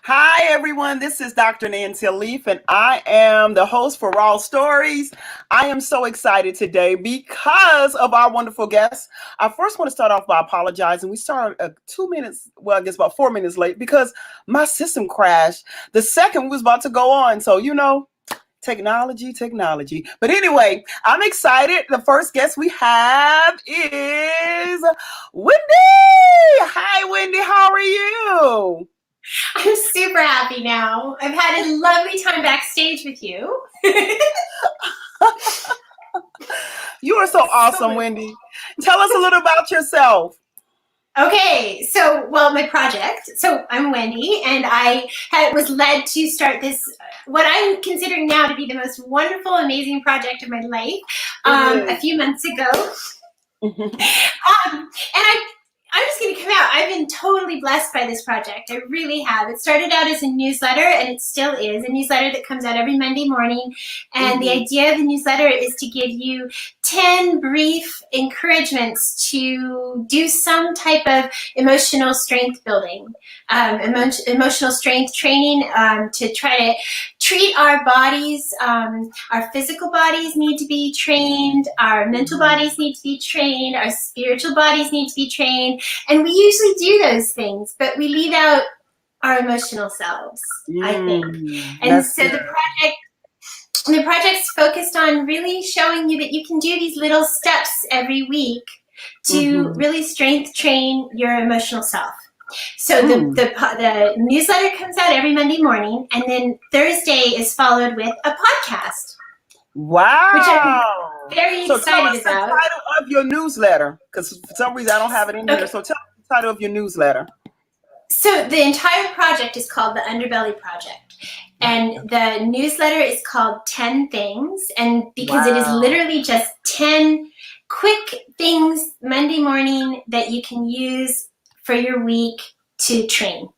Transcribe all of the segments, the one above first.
Hi, everyone. This is Dr. Nancia Leath, and I am the host for Raw Stories. I am so excited today because of our wonderful guests. I first want to start off by apologizing. We started 2 minutes, well, I guess about 4 minutes late because my system crashed. The second was about to go on. So, technology. But anyway, I'm excited. The first guest we have is Wendy. Hi, Wendy. How are you? I'm super happy now. I've had a lovely time backstage with you. You are so awesome, Wendy. Tell us a little about yourself. Okay, my project. So I'm Wendy, and I was led to start this, what I'm considering now to be the most wonderful, amazing project of my life, a few months ago. I'm just going to come out. I've been totally blessed by this project. I really have. It started out as a newsletter, and it still is a newsletter that comes out every Monday morning. And the idea of the newsletter is to give you 10 brief encouragements to do some type of emotional strength building, emotional strength training, to try to treat our bodies. Our physical bodies need to be trained. Our mental bodies need to be trained. Our spiritual bodies need to be trained. And we usually do those things, but we leave out our emotional selves, I think. And so the project's focused on really showing you that you can do these little steps every week to really strength train your emotional self. So the newsletter comes out every Monday morning, and then Thursday is followed with a podcast. Wow. Which I'm very excited tell us about. The title of your newsletter, because for some reason I don't have it in here. So tell us the title of your newsletter. So the entire project is called the Underbelly Project. And the newsletter is called 10 Things. And because it is literally just 10 quick things Monday morning that you can use for your week to train.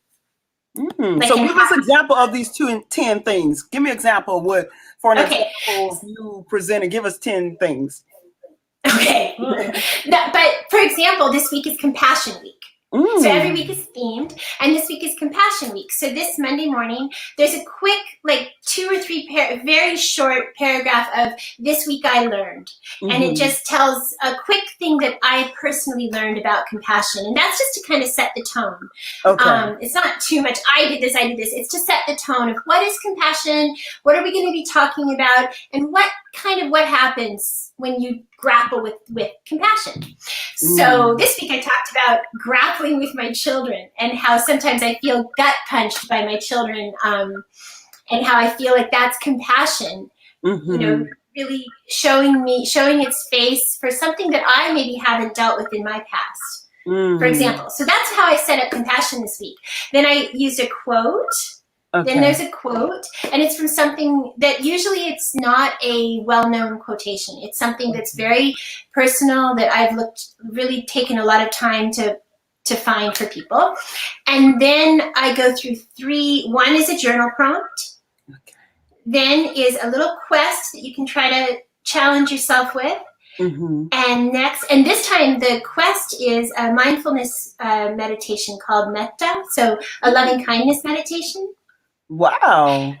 So give us an example of these 10 things. Give me an example of what, for an example, you presented. Give us 10 things. Okay. But for example, this week is Compassion Week. So every week is themed, and this week is Compassion Week. So this Monday morning, there's a quick, 2 or 3 very short paragraph of this week I learned. And it just tells a quick thing that I personally learned about compassion. And that's just to kind of set the tone. It's not too much, I did this. It's to set the tone of what is compassion, what are we going to be talking about, and what happens when you grapple with compassion. So this week I talked about grappling with my children and how sometimes I feel gut punched by my children, and how I feel like that's compassion, really showing its face for something that I maybe haven't dealt with in my past, for example. So that's how I set up compassion this week. Then I used a quote. Then there's a quote, and it's from something that usually it's not a well-known quotation. It's something that's very personal that I've really taken a lot of time to find for people. And then I go through 3. One is a journal prompt. Then is a little quest that you can try to challenge yourself with. And this time the quest is a mindfulness meditation called Metta, so a loving kindness meditation. Wow.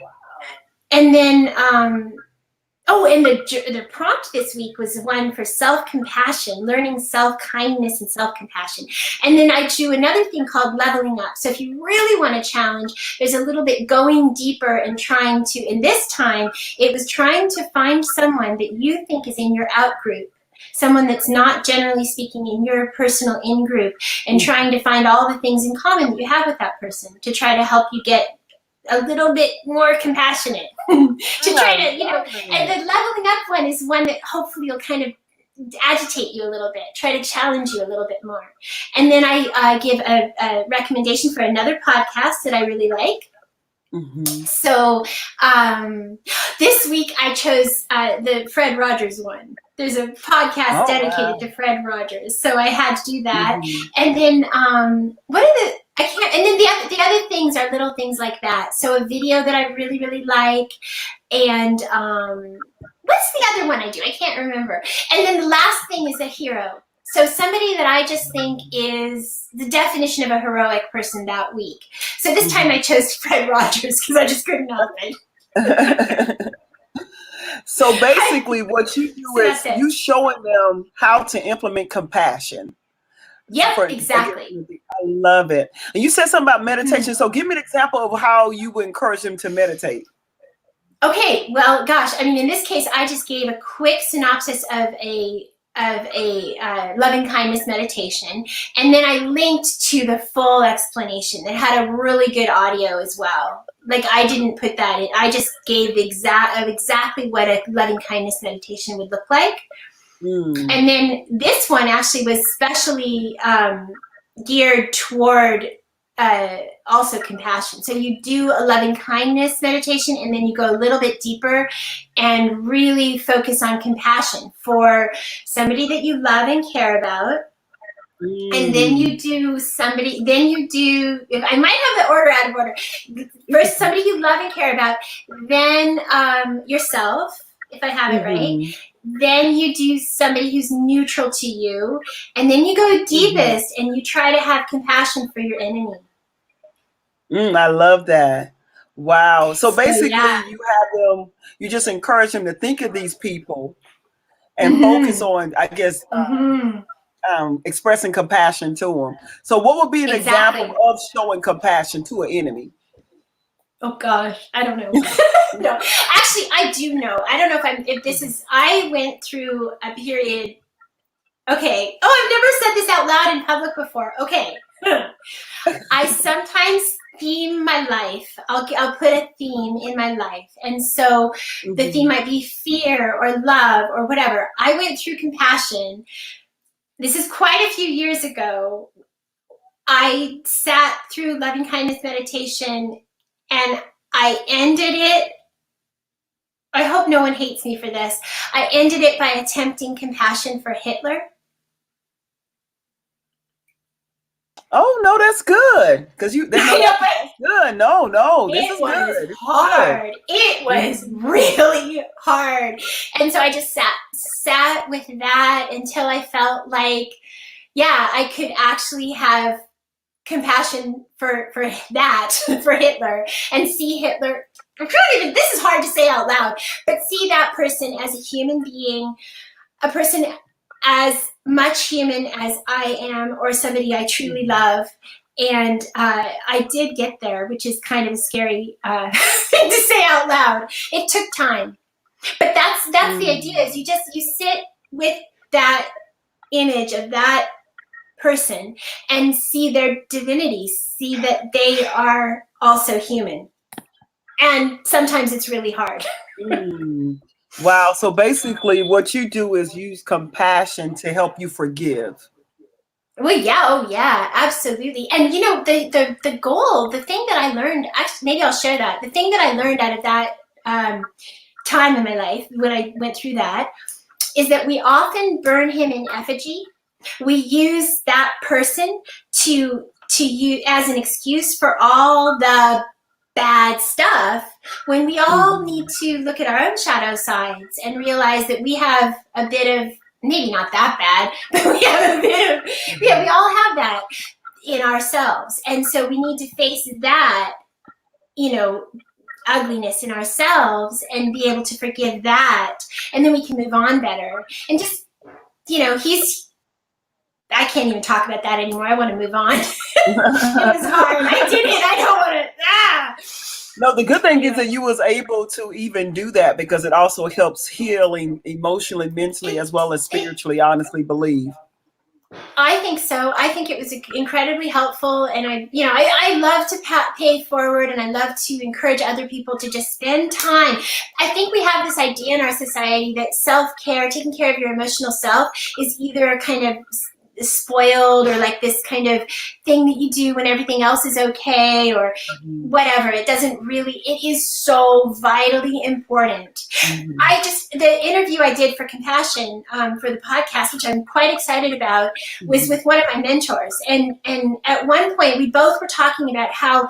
And then, and the prompt this week was one for self-compassion, learning self-kindness and self-compassion. And then I do another thing called leveling up. So if you really want to challenge, there's a little bit going deeper and trying to, and this time it was trying to find someone that you think is in your out group, someone that's not generally speaking in your personal in group, and trying to find all the things in common that you have with that person to try to help you get a little bit more compassionate to try to, and the leveling up one is one that hopefully will kind of agitate you a little bit, try to challenge you a little bit more. And then I give a recommendation for another podcast that I really like. So this week I chose the Fred Rogers one. There's a podcast dedicated to Fred Rogers, so I had to do that. And then and then the other things are little things like that. So a video that I really, really like, and what's the other one I do? I can't remember. And then the last thing is a hero. So somebody that I just think is the definition of a heroic person that week. So this time I chose Fred Rogers because I just couldn't help it. So basically what you do is you showing them how to implement compassion. Yep, exactly. I love it. And you said something about meditation. So give me an example of how you would encourage them to meditate. Okay, well, gosh, I mean, in this case, I just gave a quick synopsis of a loving kindness meditation, and then I linked to the full explanation that had a really good audio as well. Like, I didn't put that in. I just gave exactly what a loving kindness meditation would look like. And then this one actually was specially geared toward also compassion. So you do a loving kindness meditation, and then you go a little bit deeper and really focus on compassion for somebody that you love and care about. And then you do I might have the order out of order. First, somebody you love and care about, then yourself, if I have it right. Then you do somebody who's neutral to you, and then you go deepest and you try to have compassion for your enemy. I love that. Wow. So basically you just encourage them to think of these people and focus on, I guess, expressing compassion to them. So what would be an example of showing compassion to an enemy? Oh gosh, I don't know. No, actually, I do know. I don't know I went through a period. Okay. Oh, I've never said this out loud in public before. Okay. I sometimes theme my life. I'll put a theme in my life. And so the theme might be fear or love or whatever. I went through compassion. This is quite a few years ago. I sat through loving kindness meditation, and I ended it. I hope no one hates me for this. I ended it by attempting compassion for Hitler. Oh no, that's good. Because that's good. No, this is good. Hard. It was really hard. And so I just sat with that until I felt like, I could actually have compassion for that, for Hitler, and see Hitler. This is hard to say out loud, but see that person as a human being, a person as much human as I am, or somebody I truly love. And I did get there, which is kind of a scary thing to say out loud. It took time, but that's the idea. Is you sit with that image of that person and see their divinity, see that they are also human. And sometimes it's really hard. Wow. So basically what you do is use compassion to help you forgive. Well, yeah, absolutely. And the goal, the thing that I learned, actually, maybe I'll share that. The thing that I learned out of that time in my life when I went through that is that we often burn him in effigy. We use that person to use as an excuse for all the bad stuff, when we all need to look at our own shadow sides and realize that we have a bit of, maybe not that bad, but we have a bit of, we all have that in ourselves. And so we need to face that, ugliness in ourselves and be able to forgive that. And then we can move on better. And just, I can't even talk about that anymore. I want to move on. It was hard. I did it. I don't want to. No, the good thing is that you was able to even do that because it also helps healing emotionally, mentally, as well as spiritually, I honestly believe. I think so. I think it was incredibly helpful. And I love to pay forward, and I love to encourage other people to just spend time. I think we have this idea in our society that self-care, taking care of your emotional self, is either kind of spoiled or like this kind of thing that you do when everything else is okay or whatever. It is so vitally important. The interview I did for Compassion for the podcast, which I'm quite excited about, was with one of my mentors. And at one point we both were talking about how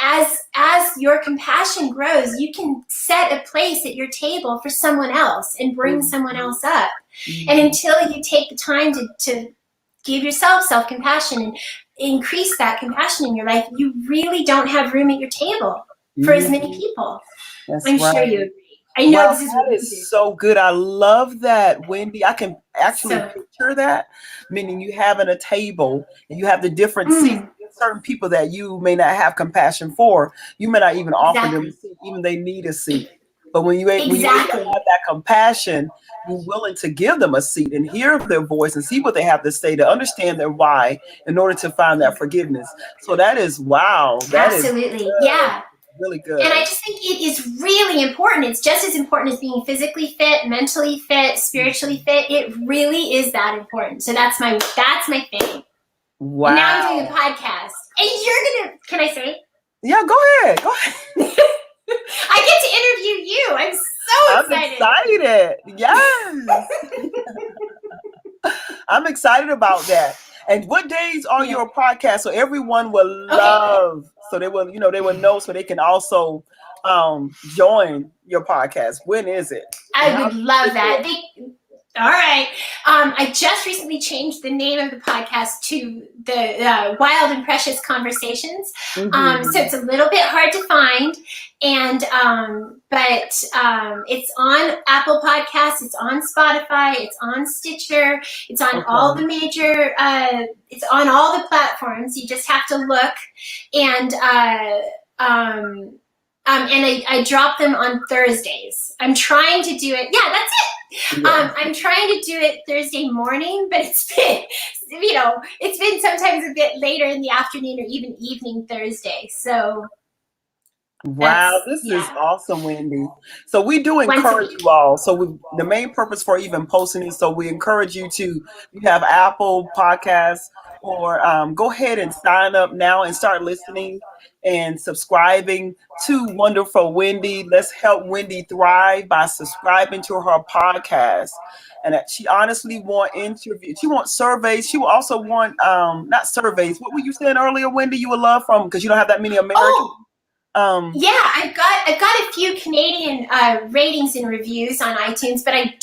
as your compassion grows, you can set a place at your table for someone else and bring someone else up. And until you take the time to give yourself self-compassion and increase that compassion in your life, you really don't have room at your table for as many people. I'm sure you agree. I know this is that is so good. I love that, Wendy. I can actually picture that, meaning you having a table and you have the different seats. Certain people that you may not have compassion for, you may not even offer them a seat, even they need a seat. But when you have that compassion, you're willing to give them a seat and hear their voice and see what they have to say to understand their why in order to find that forgiveness. So that is wow. That absolutely, is really good. And I just think it is really important. It's just as important as being physically fit, mentally fit, spiritually fit. It really is that important. So that's my thing. Wow. And now I'm doing a podcast. And you're gonna, can I say? Yeah, go ahead. I get to interview you. I'm so excited. I'm excited. Yes. I'm excited about that. And what days are your podcast? So everyone will love, so they will, they will know, so they can also join your podcast. When is it? I would love that. All right. I just recently changed the name of the podcast to the Wild and Precious Conversations. So it's a little bit hard to find, and but it's on Apple Podcasts, it's on Spotify, it's on Stitcher, it's on all the major, it's on all the platforms. You just have to look, and I drop them on Thursdays. I'm trying to do it. Yeah, that's it. I'm trying to do it Thursday morning, but it's been sometimes a bit later in the afternoon or even evening Thursday. So wow, this is awesome, Wendy. So we do encourage you all. So the main purpose for even posting is so we encourage you to, you have Apple Podcasts, or go ahead and sign up now and start listening and subscribing to wonderful Wendy. Let's help Wendy thrive by subscribing to her podcast. And she honestly wants interviews. She wants surveys. She will also want, not surveys. What were you saying earlier, Wendy, you would love from, because you don't have that many Americans? I've got a few Canadian ratings and reviews on iTunes, but I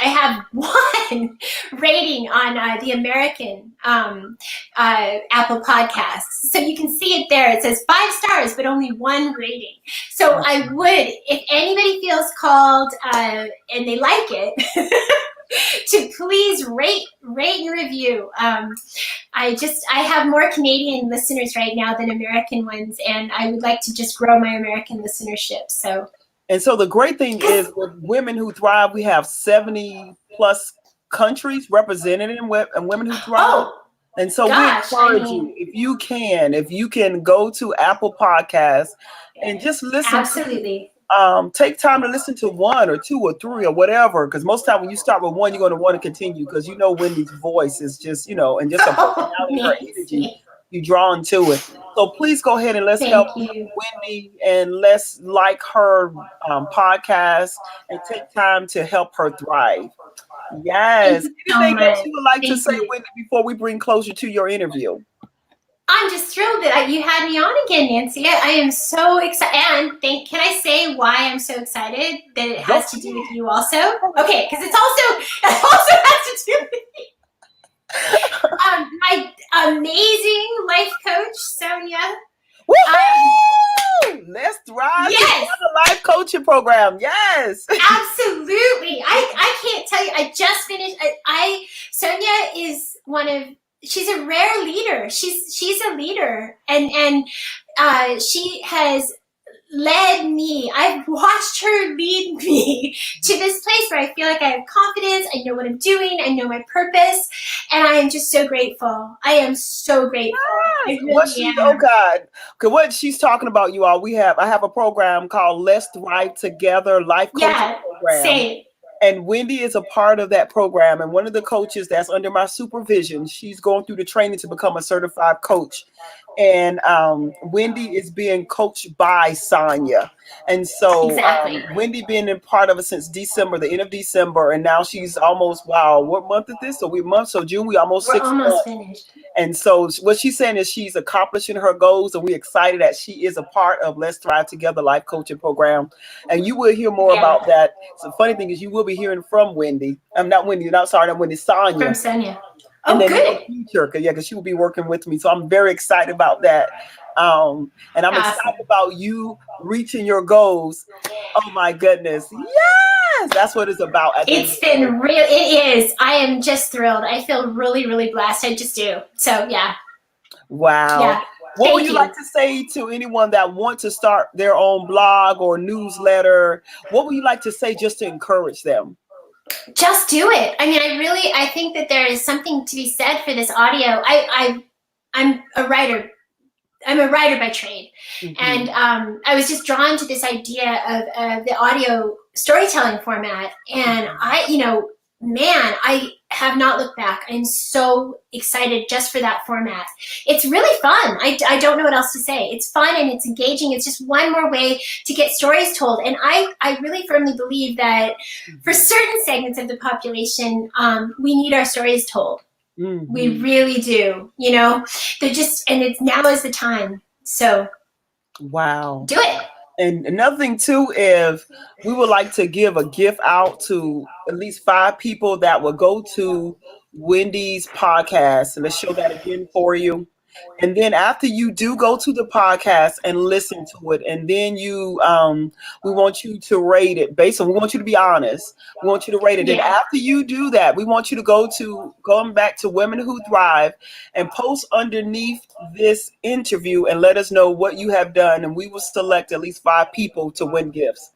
have one rating on the American Apple Podcasts. So you can see it there. It says 5 stars, but only 1 rating. So I would, if anybody feels called and they like it, to please rate and review. I have more Canadian listeners right now than American ones, and I would like to just grow my American listenership. So the great thing is with Women Who Thrive, we have 70 plus countries represented in Women Who Thrive. And so we encourage you, if you can go to Apple Podcasts and just listen. Absolutely. Take time to listen to 1 or 2 or 3 or whatever, because most time when you start with 1, you're going to want to continue, because Wendy's voice is just, and just a personality, her energy, you drawn to it. So please go ahead and let's help Wendy, and let's like her podcast and take time to help her thrive. Yes. Anything else you would like to say, Wendy, before we bring closure to your interview? I'm just thrilled that you had me on again, Nancy. I am so excited. And can I say why I'm so excited? That it has to do with you also? Okay, because it also has to do with me. My amazing life coach, Sonia. Let's thrive. Yes. The life coaching program. Yes. Absolutely. I can't tell you. I just finished. Sonia is she's a rare leader. She's a leader, and she has led me. I've watched her lead me to this place where I feel like I have confidence. I know what I'm doing. I know my purpose, and I am just so grateful. I am so grateful. I really am. Oh God! Okay, what she's talking about, you all. I have a program called Let's Thrive Together Life Coaching Program. Same. And Wendy is a part of that program. And one of the coaches that's under my supervision, she's going through the training to become a certified coach. and Wendy is being coached by Sonia. And so Exactly. Wendy being a part of it since December, the end of December, and now she's almost, wow, what month is this? So June, we almost We're 6 months. almost finished. And so what she's saying is she's accomplishing her goals, and we're excited that she is a part of Let's Thrive Together life coaching program. And you will hear more about that. So the funny thing is you will be hearing from Wendy. I'm not Wendy, not Wendy, Sonia. From Sonia. And Oh, then in good. the future, because she will be working with me. So I'm very excited about that. And I'm excited about you reaching your goals. Oh my goodness. Yes, that's what it's about. It's been real. It is. I am just thrilled. I feel really, really blessed. I just do. So yeah. Wow. Yeah. What would you like to say to anyone that wants to start their own blog or newsletter? What would you like to say just to encourage them? Just do it. I mean, I think that there is something to be said for this audio. I'm a writer. I'm a writer by trade. Mm-hmm. And I was just drawn to this idea of the audio storytelling format. And I have not looked back. I'm so excited just for that format. It's really fun. I don't know what else to say. It's fun and it's engaging. It's just one more way to get stories told. And I really firmly believe that for certain segments of the population, we need our stories told. Mm-hmm. We really do. They're just, and it's now is the time. So wow. Do it. And another thing too, if we would like to give a gift out to at least 5 people that will go to Wendy's podcast, and let's show that again for you. And then after you do go to the podcast and listen to it, and then we want you to rate it we want you to be honest. We want you to rate it. Yeah. And after you do that, we want you to going back to Women Who Thrive and post underneath this interview and let us know what you have done. And we will select at least 5 people to win gifts.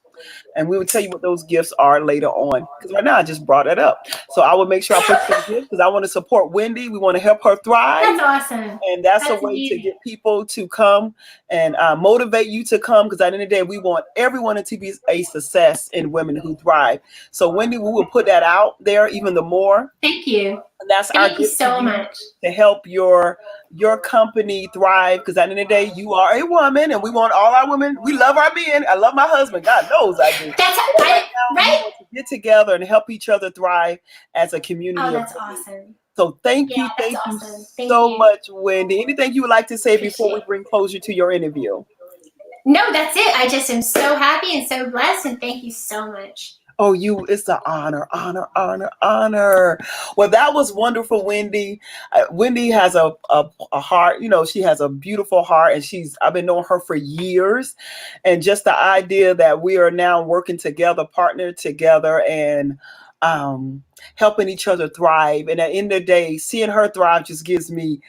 And we will tell you what those gifts are later on. Because right now I just brought it up. So I will make sure I put some gifts because I want to support Wendy. We want to help her thrive. That's awesome. And that's a way to get people to come and motivate you to come. Because at the end of the day, we want everyone to be a success in Women Who Thrive. So Wendy, we will put that out there even the more. Thank you. And that's Thank you so much to help your company thrive. Because at the end of the day, you are a woman, and we want all our women. We love our men. I love my husband. God knows I do. That's right. We want to get together and help each other thrive as a community. Oh, that's awesome. So thank you so much, Wendy. Anything you would like to say before we bring closure to your interview? No, that's it. I just am so happy and so blessed, and thank you so much. Oh, it's an honor. Well, that was wonderful, Wendy. Wendy has a heart, she has a beautiful heart, and I've been knowing her for years. And just the idea that we are now working together, partnered together, and helping each other thrive. And at the end of the day, seeing her thrive just gives me,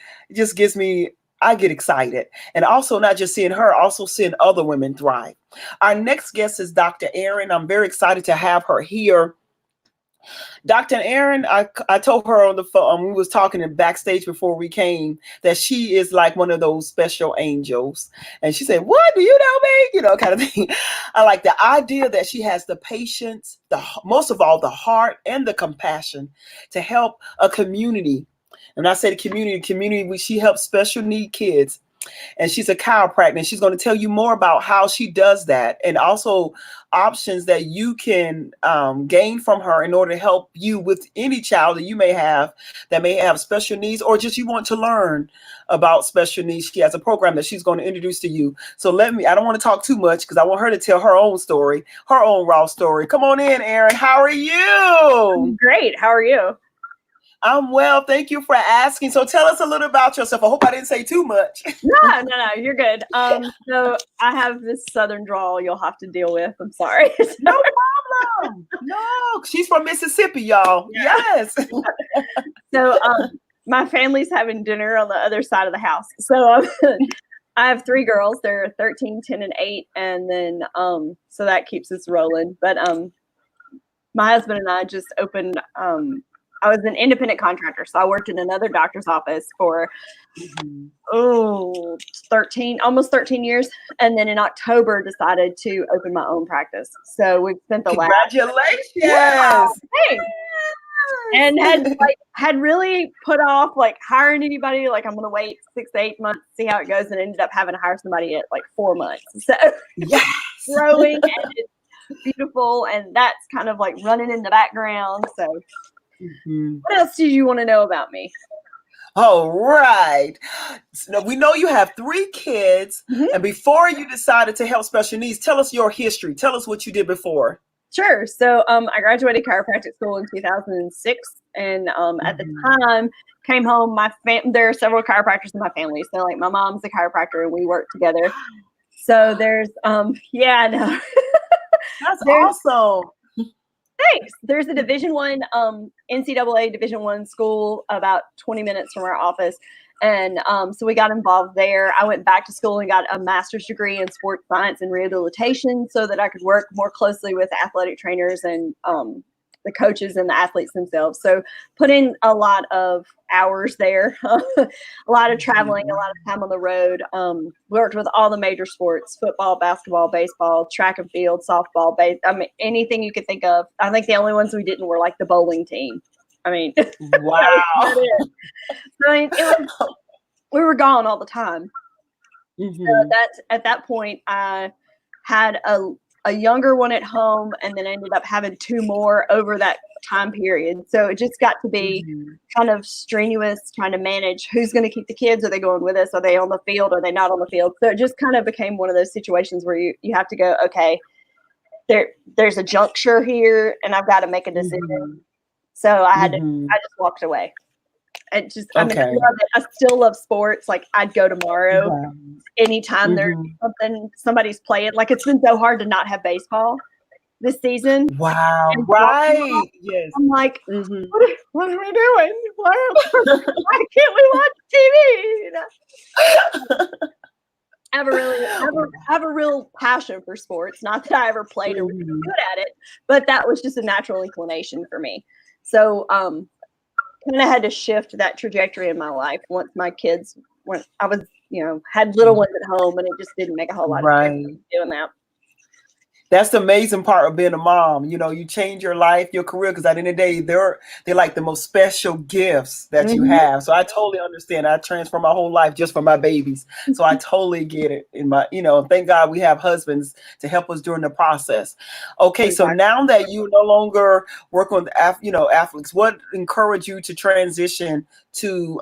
I get excited. And also not just seeing her, also seeing other women thrive. Our next guest is Dr. Erin. I'm very excited to have her here. Dr. Erin, I told her on the phone, we was talking in backstage before we came, that she is like one of those special angels. And she said, what, do you know me? Kind of thing. I like the idea that she has the patience, most of all, the heart and the compassion to help a community. And I say the community, she helps special need kids. And she's a chiropractor, and she's going to tell you more about how she does that, and also options that you can gain from her in order to help you with any child that you may have that may have special needs, or just you want to learn about special needs. She has a program that she's going to introduce to you. So I don't want to talk too much because I want her to tell her own story, her own raw story. Come on in, Erin. How are you? I'm great. How are you? I'm well. Thank you for asking. So tell us a little about yourself. I hope I didn't say too much. No, you're good. So I have this Southern drawl you'll have to deal with. I'm sorry. No problem. No, she's from Mississippi, y'all. Yeah. Yes. So my family's having dinner on the other side of the house. So I have 3 girls. They're 13, 10, and 8. And then so that keeps us rolling. But my husband and I just opened I was an independent contractor, so I worked in another doctor's office for almost 13 years, and then in October decided to open my own practice. So we've spent the Congratulations! Thanks. And had really put off like hiring anybody. Like, I'm gonna wait 6 to 8 months to see how it goes, and ended up having to hire somebody at like 4 months. So Yes. growing, and it's beautiful, and that's kind of like running in the background. So what else do you want to know about me? All right. So we know you have 3 kids, and before you decided to help special needs, tell us your history. Tell us what you did before. Sure. So I graduated chiropractic school in 2006, and at the time came home. There are several chiropractors in my family. So like my mom's a chiropractor, and we work together. So there's yeah, no. That's awesome. Thanks. There's a Division I, NCAA Division I school about 20 minutes from our office. And so we got involved there. I went back to school and got a master's degree in sports science and rehabilitation so that I could work more closely with athletic trainers and the coaches and the athletes themselves. So put in a lot of hours there, a lot of traveling, a lot of time on the road. Worked with all the major sports: football, basketball, baseball, track and field, softball, I mean, anything you could think of. I think the only ones we didn't were like the bowling team. I mean, wow. So, I mean, we were gone all the time. So at that point, I had a younger one at home, and then ended up having 2 more over that time period. So it just got to be kind of strenuous trying to manage who's going to keep the kids. Are they going with us? Are they on the field? Are they not on the field? So it just kind of became one of those situations where you have to go, okay, there's a juncture here, and I've got to make a decision. So I had I just walked away. I mean, I love it. I still love sports. Like, I'd go tomorrow. Anytime there's somebody's playing. Like, it's been so hard to not have baseball this season. Wow. Right. Yes. I'm like, what are we doing? Why can't we watch TV? You know? I have a real passion for sports. Not that I ever played or was good at it, but that was just a natural inclination for me. So, kind of had to shift that trajectory in my life once my kids had little ones at home, and it just didn't make a whole lot of sense doing that. That's the amazing part of being a mom. You know, you change your life, your career, because at the end of the day, they're like the most special gifts that you have. So I totally understand. I transform my whole life just for my babies. So I totally get it. Thank God we have husbands to help us during the process. Okay, so now that you no longer work with athletes, what encouraged you to transition to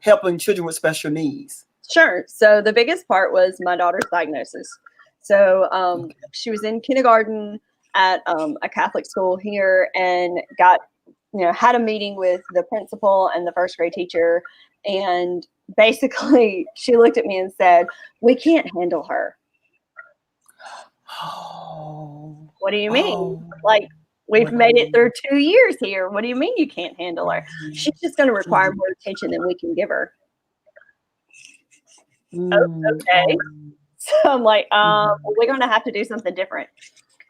helping children with special needs? Sure. So the biggest part was my daughter's diagnosis. So she was in kindergarten at a Catholic school here, and had a meeting with the principal and the first grade teacher. And basically she looked at me and said, "We can't handle her." What do you mean? Like, we've made it through 2 years here. What do you mean you can't handle her? She's just going to require more attention than we can give her. Okay. So I'm like, we're going to have to do something different.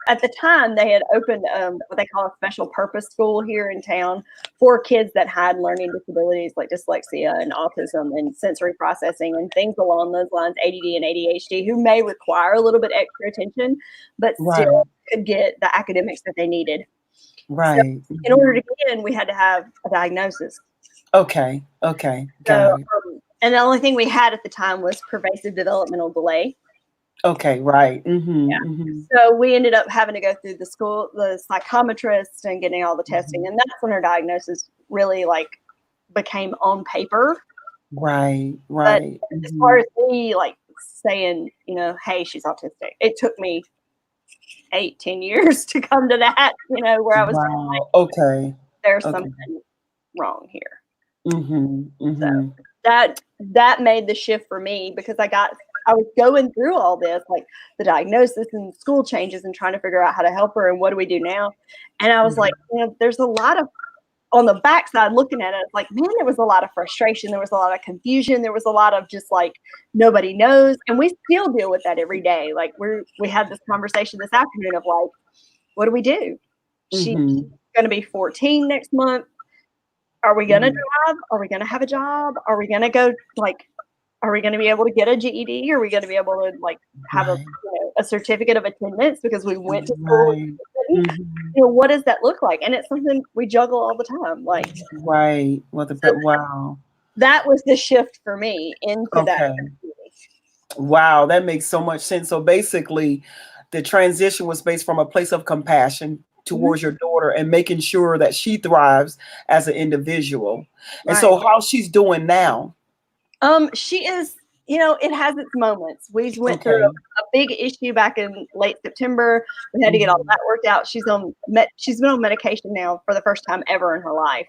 At the time, they had opened what they call a special purpose school here in town for kids that had learning disabilities like dyslexia and autism and sensory processing and things along those lines, ADD and ADHD, who may require a little bit extra attention, but still could get the academics that they needed. Right. So in order to get in, we had to have a diagnosis. Okay. Got it. And the only thing we had at the time was pervasive developmental delay. Okay, right. So we ended up having to go through the psychometrist and getting all the testing. And that's when her diagnosis really became on paper. Right. But as far as me saying, hey, she's autistic, it took me 8-10 years to come to that, where I was okay, there's something wrong here. So that made the shift for me, because I was going through all this, like the diagnosis and school changes, and trying to figure out how to help her and what do we do now. And I was like, there's a lot of, on the backside looking at it, it's like, man, there was a lot of frustration. There was a lot of confusion. There was a lot of just nobody knows. And we still deal with that every day. Like we had this conversation this afternoon of what do we do? She's going to be 14 next month. Are we going to drive? Are we going to have a job? Are we going to go are we going to be able to get a GED? Are we going to be able to have a certificate of attendance because we went to school? what does that look like? And it's something we juggle all the time. Like, right. Well, wow. That was the shift for me into that. Okay. Wow, that makes so much sense. So basically, the transition was based from a place of compassion towards your daughter and making sure that she thrives as an individual. And so how she's doing now? She is, it has its moments. We went through a big issue back in late September. We had to get all that worked out. She's been on medication now for the first time ever in her life.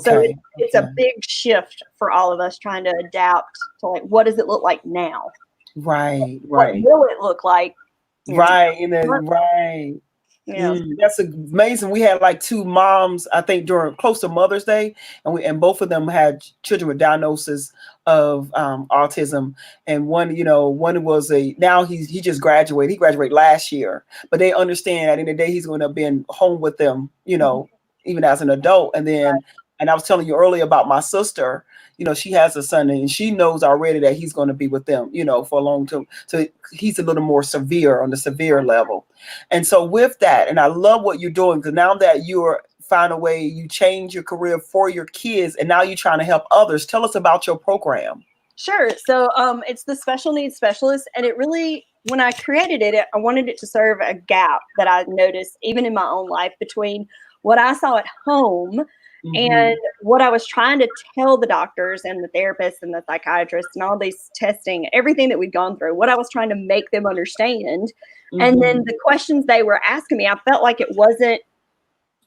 So it's a big shift for all of us trying to adapt to, like, what does it look like now? Right. What will it look like? Right. And then, right. Yeah. That's amazing. We had like 2 moms, I think, during close to Mother's Day, and both of them had children with diagnosis of autism. And one was now he just graduated. He graduated last year, but they understand at the end of the day he's going to be home with them, even as an adult. And then, and I was telling you earlier about my sister. She has a son, and she knows already that he's going to be with them, for a long time. So he's a little more severe on the severe level. And so with that, and I love what you're doing, because now that you're find a way, you change your career for your kids, and now you're trying to help others. Tell us about your program. Sure. So it's the special needs specialist, and it really, when I created it, I wanted it to serve a gap that I noticed even in my own life between what I saw at home and what I was trying to tell the doctors and the therapists and the psychiatrists and all these testing, everything that we'd gone through, what I was trying to make them understand. And then the questions they were asking me, I felt like it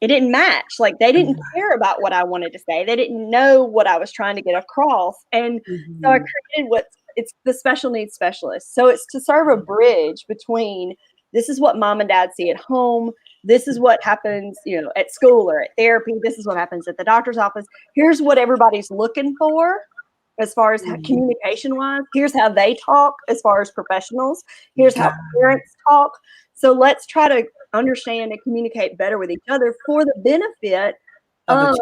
didn't match. Like, they didn't care about what I wanted to say. They didn't know what I was trying to get across. And so I created it's the special needs specialist. So it's to serve a bridge between, this is what mom and dad see at home. This is what happens, at school or at therapy. This is what happens at the doctor's office. Here's what everybody's looking for as far as communication wise. Here's how they talk as far as professionals. Here's how parents talk. So let's try to understand and communicate better with each other for the benefit of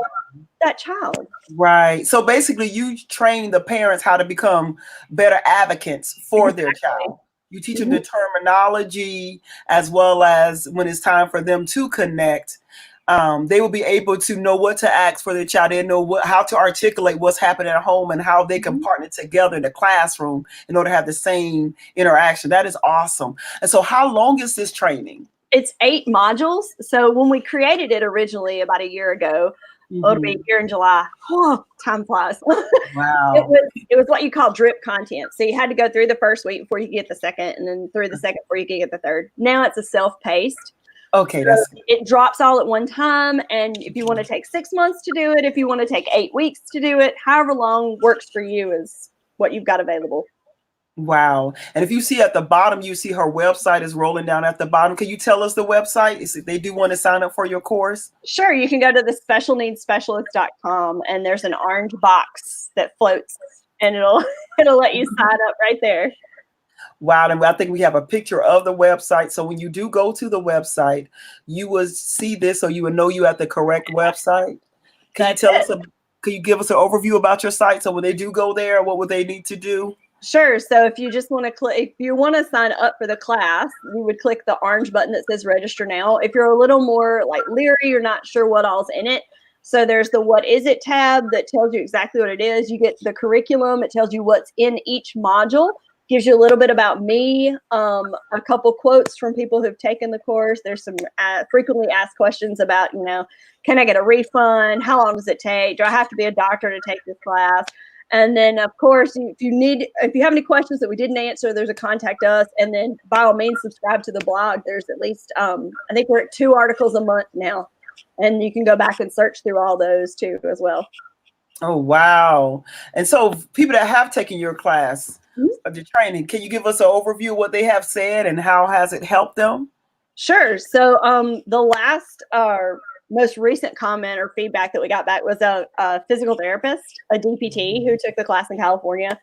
that child. Right. So basically, you train the parents how to become better advocates for their child. You teach them the terminology, as well as when it's time for them to connect, they will be able to know what to ask for their child. They know how to articulate what's happening at home and how they can partner together in the classroom in order to have the same interaction. That is awesome. And so how long is this training? It's 8 modules. So when we created it originally about a year ago, it'll be here in July. Oh, time flies. Wow. It was what you call drip content. So you had to go through the first week before you could get the second, and then through the second before you could get the third. Now it's a self-paced. Okay. So it drops all at one time. And if you want to take 6 months to do it, if you want to take 8 weeks to do it, however long works for you is what you've got available. Wow. And if you see at the bottom, you see her website is rolling down at the bottom. Can you tell us the website if they do want to sign up for your course? Sure. You can go to the specialneedsspecialist.com, and there's an orange box that floats, and it'll let you sign up right there. Wow. And I think we have a picture of the website. So when you do go to the website, you will see this, so you will know you at the correct website. Can you give us an overview about your site? So when they do go there, what would they need to do? Sure. So if you just want to if you want to sign up for the class, you would click the orange button that says register now. If you're a little more like leery, you're not sure what all's in it. So there's the what is it tab that tells you exactly what it is. You get the curriculum. It tells you what's in each module, gives you a little bit about me, a couple quotes from people who've taken the course. There's some frequently asked questions about, can I get a refund? How long does it take? Do I have to be a doctor to take this class? And then, of course, if you have any questions that we didn't answer, there's a contact us. And then, by all means, subscribe to the blog. There's at least, I think we're at 2 articles a month now. And you can go back and search through all those, too, as well. Oh, wow. And so people that have taken your class, the training, can you give us an overview of what they have said and how has it helped them? Sure. So the last most recent comment or feedback that we got back was a physical therapist, a DPT, who took the class in California.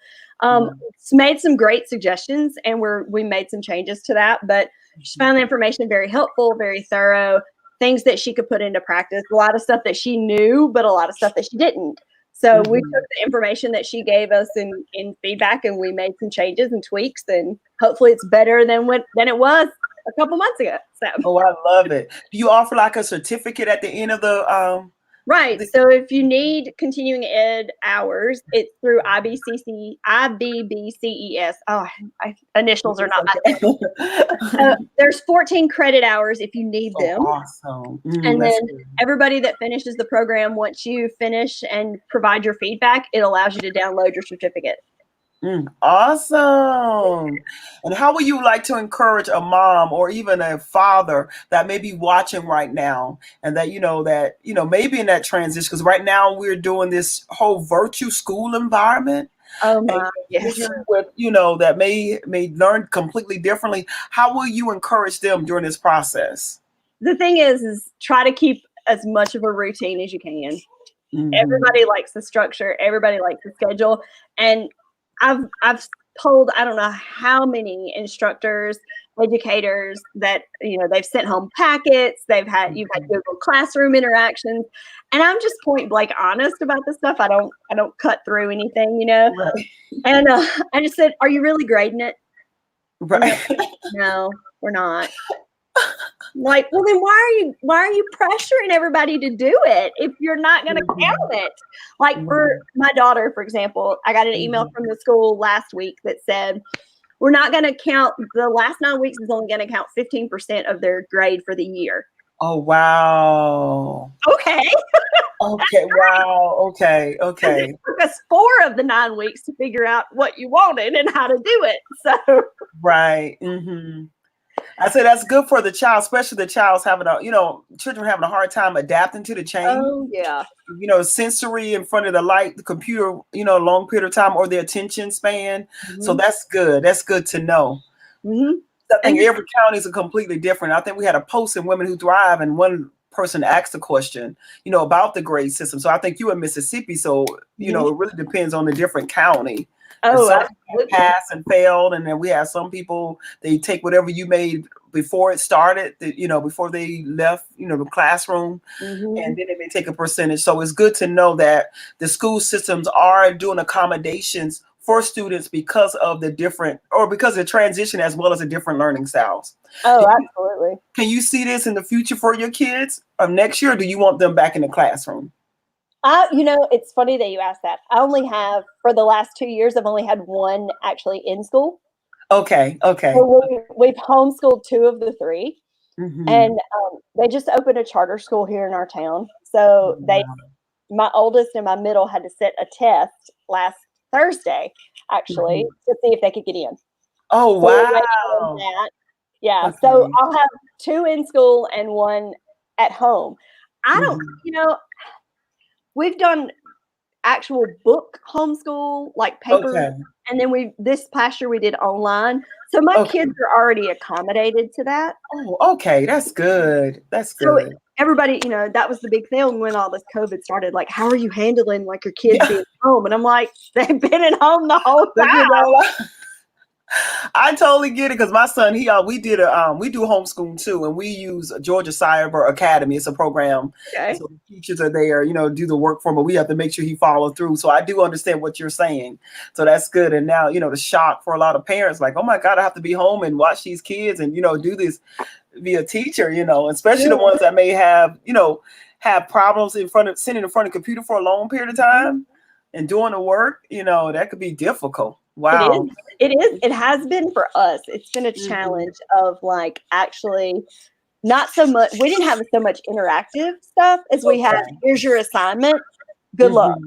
Made some great suggestions, and we made some changes to that. But she found the information very helpful, very thorough, things that she could put into practice, a lot of stuff that she knew, but a lot of stuff that she didn't. So we took the information that she gave us in feedback, and we made some changes and tweaks, and hopefully it's better than it was a couple months ago. So. Oh, I love it. Do you offer like a certificate at the end of the Right. So if you need continuing ed hours, it's through IBCCES. Oh, initials are not my there's 14 credit hours if you need them. Awesome. And then everybody that finishes the program, once you finish and provide your feedback, it allows you to download your certificate. Awesome. And how would you like to encourage a mom or even a father that may be watching right now and that, maybe in that transition, because right now we're doing this whole virtual school environment. Oh my, yes. With, that may learn completely differently. How will you encourage them during this process? The thing is try to keep as much of a routine as you can. Everybody likes the structure. Everybody likes the schedule. And I've told I don't know how many instructors, educators that they've sent home packets. You've had Google Classroom interactions, and I'm just point blank honest about this stuff. I don't cut through anything, Right. And I just said, "Are you really grading it?" Right. No, we're not. Like, well, then why are you pressuring everybody to do it if you're not going to count it? Like for my daughter, for example, I got an email from the school last week that said, we're not going to count, the last 9 weeks is only going to count 15% of their grade for the year. Oh, wow. Okay. Okay. Wow. Okay. Okay. It took us 4 of the 9 weeks to figure out what you wanted and how to do it. So. Right. I say that's good for the child, especially the child's having children having a hard time adapting to the change. Oh, yeah. Sensory in front of the light, the computer, long period of time, or their attention span. So that's good. That's good to know. I think every county is completely different. I think we had a post in Women Who Thrive, and one person asked a question, about the grade system. So I think you in Mississippi. So, it really depends on the different county. Oh, absolutely. Passed and failed, and then we have some people, they take whatever you made before it started, before they left, the classroom, and then they may take a percentage. So it's good to know that the school systems are doing accommodations for students because of because of the transition as well as the different learning styles. Oh, absolutely. Can you see this in the future for your kids of next year? Or do you want them back in the classroom? It's funny that you asked that. I only have, for the last 2 years, I've only had one actually in school. Okay. So we've homeschooled 2 of the 3. And they just opened a charter school here in our town. So my oldest and my middle had to sit a test last Thursday, actually, to see if they could get in. Oh, wow. Yeah. Okay. So I'll have 2 in school and 1 at home. I don't, we've done actual book homeschool, like paper, and then this past year we did online. So my kids are already accommodated to that. Oh, okay, that's good. That's good. So everybody, that was the big thing when all this COVID started. Like, how are you handling like your kids being home? And I'm like, they've been at home the whole time. I totally get it, because my son, we do homeschool too, and we use Georgia Cyber Academy. It's a program. Okay. So the teachers are there, do the work for him, but we have to make sure he follow through. So I do understand what you're saying. So that's good. And now, the shock for a lot of parents, like, oh my God, I have to be home and watch these kids and, do this, be a teacher, especially the ones that may have, have problems sitting in front of a computer for a long period of time and doing the work, that could be difficult. Wow. It is. It has been for us. It's been a challenge of like actually not so much. We didn't have so much interactive stuff as we had. Here's your assignment. Good luck.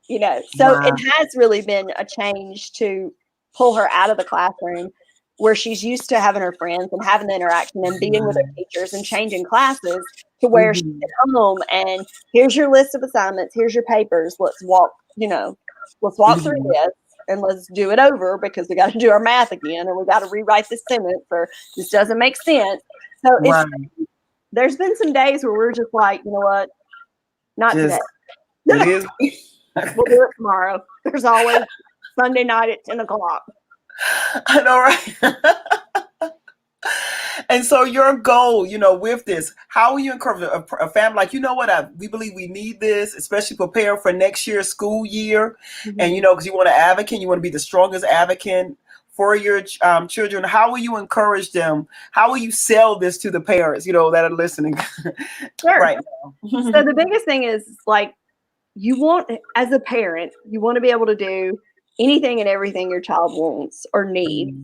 So it has really been a change to pull her out of the classroom where she's used to having her friends and having the interaction and being with her teachers and changing classes to where she's at home and here's your list of assignments. Here's your papers. Let's walk through this. And let's do it over because we got to do our math again, or we got to rewrite this sentence, or this doesn't make sense. So there's been some days where we're just like, you know what, not today. It is. We'll do it tomorrow. There's always Sunday night at 10 o'clock. I know, right? And so your goal, with this, how will you encourage a family like, we believe we need this, especially prepare for next year's school year. And, because you want to advocate, you want to be the strongest advocate for your children, how will you encourage them? How will you sell this to the parents, that are listening right now? So the biggest thing is like, as a parent, you want to be able to do anything and everything your child wants or needs,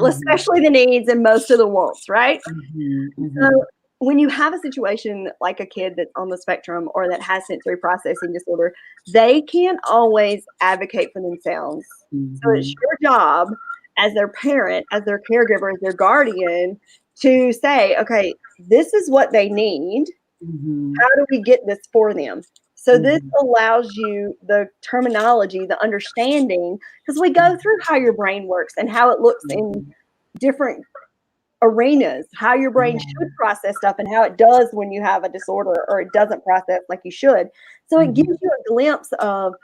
especially the needs and most of the wants, right? So when you have a situation like a kid that's on the spectrum or that has sensory processing disorder, they can't always advocate for themselves. So it's your job as their parent, as their caregiver, as their guardian, to say, okay, this is what they need. How do we get this for them? So this allows you the terminology, the understanding, because we go through how your brain works and how it looks in different arenas, how your brain should process stuff and how it does when you have a disorder or it doesn't process like you should. So it gives you a glimpse of,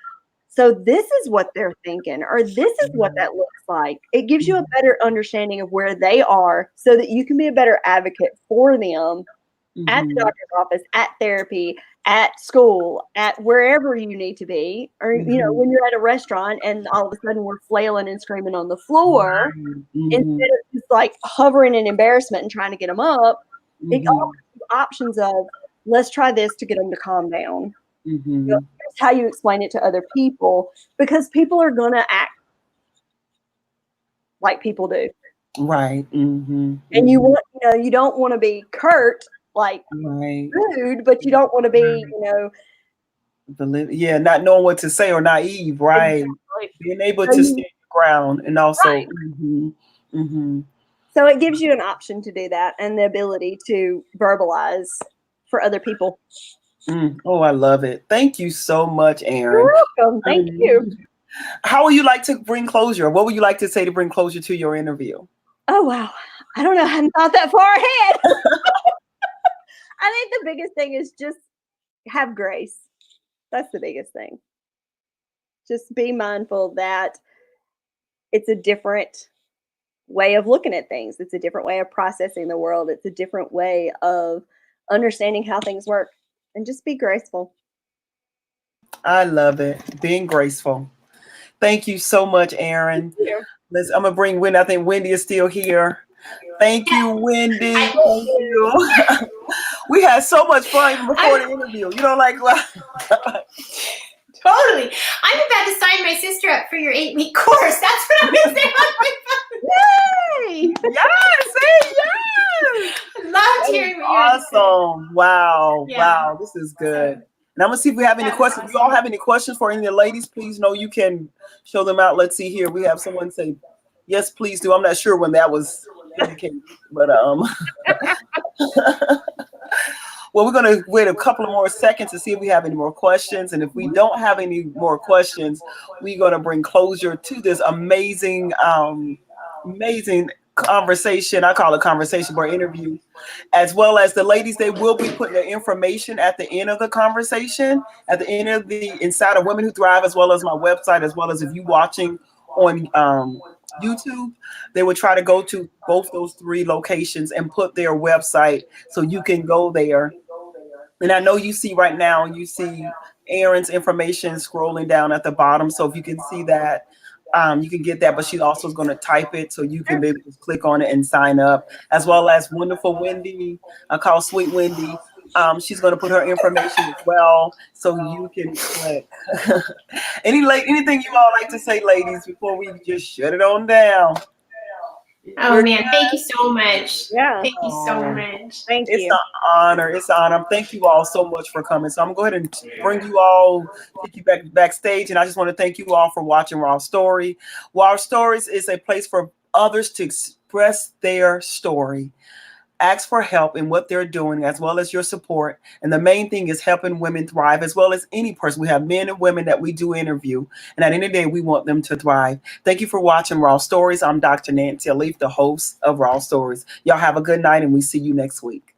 so this is what they're thinking, or this is what that looks like. It gives you a better understanding of where they are so that you can be a better advocate for them at the doctor's office, at therapy, at school, at wherever you need to be, or when you're at a restaurant and all of a sudden we're flailing and screaming on the floor instead of just like hovering in embarrassment and trying to get them up. It offers you options of, let's try this to get them to calm down. That's how you explain it to other people, because people are gonna act like people do, right? And you don't want to be curt, like rude, but you don't want to be, not knowing what to say or naive, right? Exactly. Being able to stand your ground and also, So it gives you an option to do that and the ability to verbalize for other people. Oh, I love it. Thank you so much, Erin. You're welcome. Thank you. How would you like to bring closure? What would you like to say to bring closure to your interview? Oh, wow. I don't know. I hadn't thought that far ahead. I think the biggest thing is just have grace. That's the biggest thing. Just be mindful that it's a different way of looking at things. It's a different way of processing the world. It's a different way of understanding how things work. And just be graceful. I love it. Being graceful. Thank you so much, Erin. I'm going to bring Wendy. I think Wendy is still here. Thank you, Wendy. Thank you. We had so much fun even before the interview. Totally. I'm about to sign my sister up for your 8-week course. That's what I'm going to say on my phone. Yay! Yes! Loved hearing what you had to say. Awesome. Wow. This is good. And I'm going to see if we have any questions. If you all have any questions for any of the ladies, please know you can show them out. Let's see here. We have someone say, yes, please do. I'm not sure when that was indicated, but well, we're going to wait a couple of more seconds to see if we have any more questions. And if we don't have any more questions, we're going to bring closure to this amazing conversation. I call it conversation or interview, as well as the ladies. They will be putting their information at the end of the conversation, at the end of the Inside of Women Who Thrive, as well as my website, as well as if you watching on YouTube, they would try to go to both those 3 locations and put their website so you can go there. And I know you see right now, you see Erin's information scrolling down at the bottom. So if you can see that, you can get that, but she also is going to type it so you can maybe just click on it and sign up, as well as wonderful Wendy. I call Sweet Wendy. She's going to put her information as well, so you can click. Anything you all like to say, ladies, before we just shut it on down? Oh man, thank you so much. Yeah. Thank you so much. Thank you. It's an honor. It's an honor. Thank you all so much for coming. So I'm going to go ahead and bring you all, take you backstage. And I just want to thank you all for watching Raw Story. Raw Stories is a place for others to express their story. Ask for help in what they're doing, as well as your support. And the main thing is helping women thrive, as well as any person. We have men and women that we do interview. And at the end of the day, we want them to thrive. Thank you for watching Raw Stories. I'm Dr. Nancia Leath, the host of Raw Stories. Y'all have a good night, and we see you next week.